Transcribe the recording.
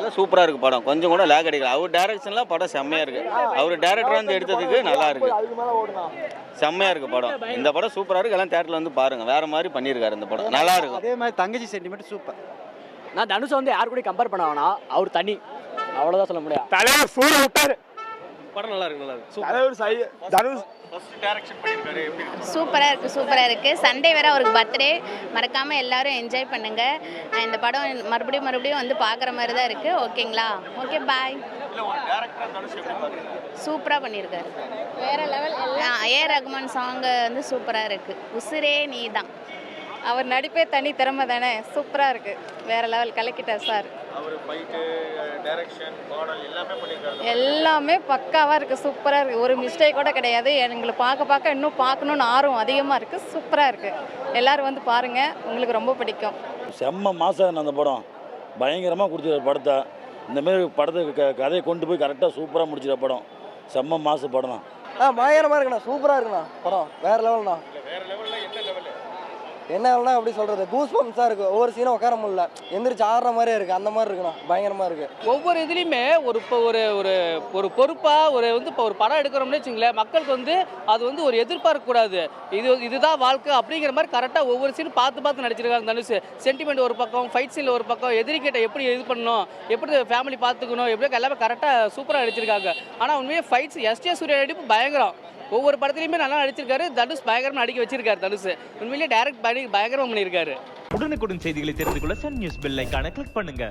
பார்க்க சூப்பராக இருக்குது படம். கொஞ்சம் கூட லேக் அடிக்கல. அவர் டைரக்ஷன்லாம் படம் செம்மையாக இருக்குது. அவர் டேரக்டராக வந்து எடுத்ததுக்கு நல்லா இருக்குது. செம்மையாக இருக்குது படம். இந்த படம் சூப்பராக இருக்குது. எல்லாம் தேட்டரில் வந்து பாருங்கள். வேறு மாதிரி பண்ணியிருக்காரு இந்த படம். நல்லா இருக்கும். அதே மாதிரி தங்கச்சி சென்டிமெண்ட் சூப்பர். நான் தனுஷ் வந்து யார் கூட கம்பேர் பண்ண வேணாம், அவர் தனி, அவ்வளோதான் சொல்ல முடியாது. தலைவர் சூரிய விட்டாரு. படம் நல்லா இருக்கு. நல்லா இருக்கு. தனுஷ் சூப்பராக இருக்குது. சண்டே வேறு அவருக்கு பர்த்டே. மறக்காமல் எல்லாரும் என்ஜாய் பண்ணுங்கள். இந்த படம் மறுபடியும் வந்து பார்க்குற மாதிரி தான் இருக்குது. ஓகேங்களா? ஓகே, பாய். சூப்பராக பண்ணியிருக்காரு. வேறு லெவல். ஏ ரகுமான் சாங்கு வந்து சூப்பராக இருக்குது. உசுரே நீ தான். அவர் நடிப்பே தனி திறமை தானே, சூப்பராக இருக்குது. வேறு லெவல் கலக்கிட்டார் சார். எல்லாமே பக்காவாக இருக்குது, சூப்பராக இருக்குது. ஒரு மிஸ்டேக் கூட கிடையாது. எங்களை பார்க்க இன்னும் பார்க்கணுன்னு ஆர்வம் அதிகமாக இருக்குது. சூப்பராக இருக்குது. எல்லோரும் வந்து பாருங்கள், உங்களுக்கு ரொம்ப பிடிக்கும். செம்ம மாதம் அந்த படம் பயங்கரமாக கொடுத்துருக்க படத்தை. இந்தமாரி படத்தை கதையை கொண்டு போய் கரெக்டாக சூப்பராக முடிச்சிட படம். செம்ம மாத படம் தான். பயங்கரமாக இருக்குண்ணா, சூப்பராக இருக்குண்ணா படம். வேறு லெவல்ண்ணா. என்ன லெவல்னா எப்படி சொல்கிறது, கூஸ் பம்ப்ஸாக இருக்குது. ஒவ்வொரு சீனும் உட்கார முடியல, எந்திரிச்சு ஆடுற மாதிரியே இருக்குது. அந்த மாதிரி இருக்குண்ணா, பயங்கரமாக இருக்குது. ஒவ்வொரு இதுலேயுமே இப்போ ஒரு பொறுப்பாக இப்போ ஒரு படம் எடுக்கிறோம்னு வச்சுங்களேன், மக்களுக்கு வந்து அது வந்து ஒரு எதிர்பார்க்கக்கூடாது. இதுதான் வாழ்க்கை அப்படிங்கிற மாதிரி கரெக்டாக ஒவ்வொரு சீனும் பார்த்து நடிச்சிருக்காங்க தனுஷ். சென்டிமெண்ட் ஒரு பக்கம், ஃபைட் சீனில் ஒரு பக்கம், எதிரிக்கிட்ட எப்படி இது பண்ணணும், எப்படி ஃபேமிலி பார்த்துக்கணும், எப்படி எல்லாமே கரெக்டாக சூப்பராக நடிச்சிருக்காங்க. ஆனால் உண்மையே ஃபைட்ஸ் எஸ்.ஜே. சூர்யா நடிப்பு பயங்கரம். ஒவ்வொரு படத்துலையுமே நல்லா நடிச்சிருக்காரு. தனுஷ் பயங்கரமாக நடிக்க வச்சிருக்காரு. தனுஷ் உண்மையிலேயே டைரக்ட் பயங்கரமாக பண்ணியிருக்காரு. உடனுக்குடன் செய்திகளை தெரிந்து கொள்ள சன் நியூஸ் பெல் ஐகானை கிளிக் பண்ணுங்க.